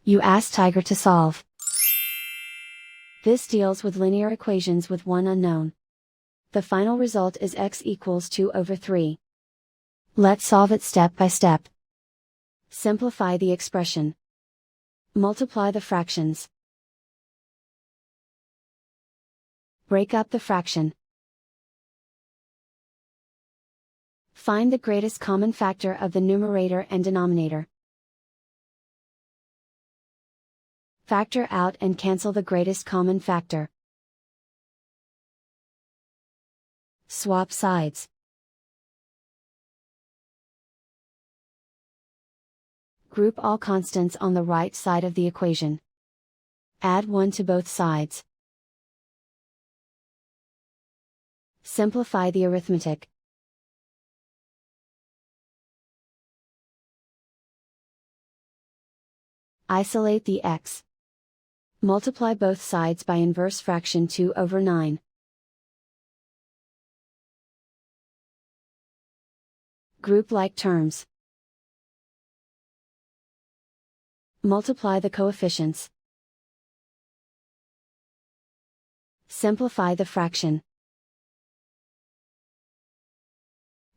You ask Tiger to solve. This deals with linear equations with one unknown. The final result is x equals 2 over 3. Let's solve it step by step. Simplify the expression. Multiply the fractions. Break up the fraction. Find the greatest common factor of the numerator and denominator. Factor out and cancel the greatest common factor. Swap sides. Group all constants on the right side of the equation. Add 1 to both sides. Simplify the arithmetic. Isolate the x. Multiply both sides by inverse fraction 2 over 9. Group like terms. Multiply the coefficients. Simplify the fraction.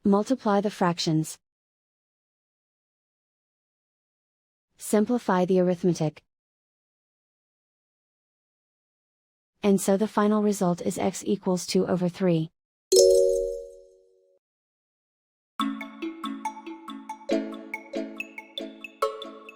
Multiply the fractions. Simplify the arithmetic. And so the final result is x equals 2 over 3.